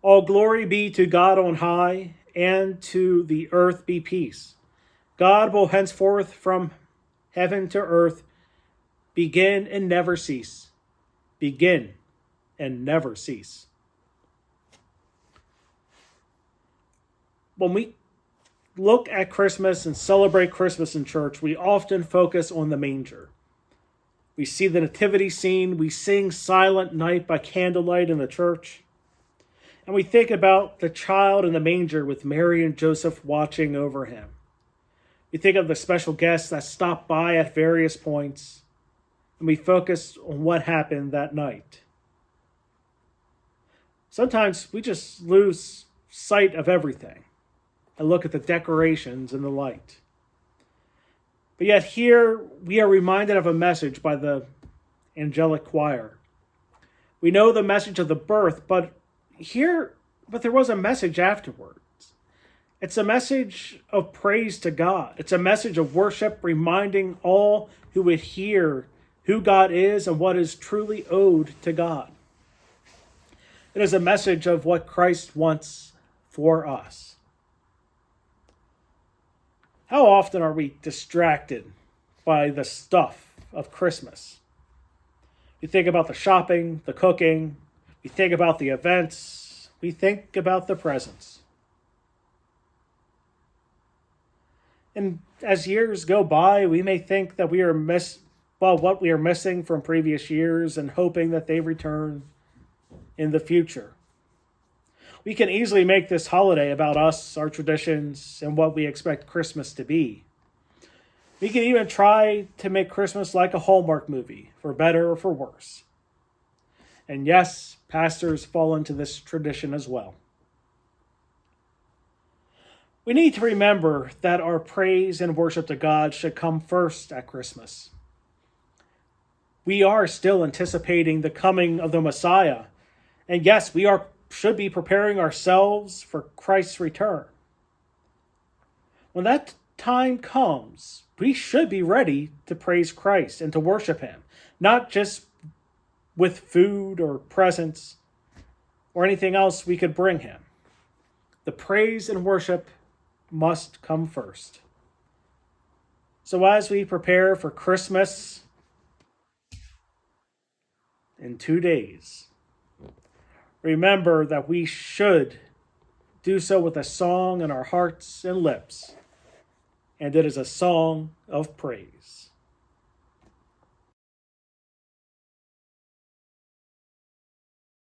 All glory be to God on high, and to the earth be peace. God will henceforth from heaven to earth begin and never cease. Begin and never cease. When we look at Christmas and celebrate Christmas in church, we often focus on the manger. We see the nativity scene, we sing Silent Night by candlelight in the church, and we think about the child in the manger with Mary and Joseph watching over him. We think of the special guests that stopped by at various points, and we focus on what happened that night. Sometimes we just lose sight of everything and look at the decorations and the light. But yet here we are reminded of a message by the angelic choir. We know the message of the birth, but there was a message afterwards. It's a message of praise to God. It's a message of worship, reminding all who would hear who God is and what is truly owed to God. It is a message of what Christ wants for us. How often are we distracted by the stuff of Christmas? We think about the shopping, the cooking, we think about the events, we think about the presents. And as years go by, we may think that what we are missing from previous years and hoping that they return in the future. We can easily make this holiday about us, our traditions, and what we expect Christmas to be. We can even try to make Christmas like a Hallmark movie, for better or for worse. And yes, pastors fall into this tradition as well. We need to remember that our praise and worship to God should come first at Christmas. We are still anticipating the coming of the Messiah. And yes, we should be preparing ourselves for Christ's return. When that time comes, we should be ready to praise Christ and to worship him, not just with food or presents or anything else we could bring him. The praise and worship must come first. So as we prepare for Christmas in 2 days, remember that we should do so with a song in our hearts and lips, and it is a song of praise.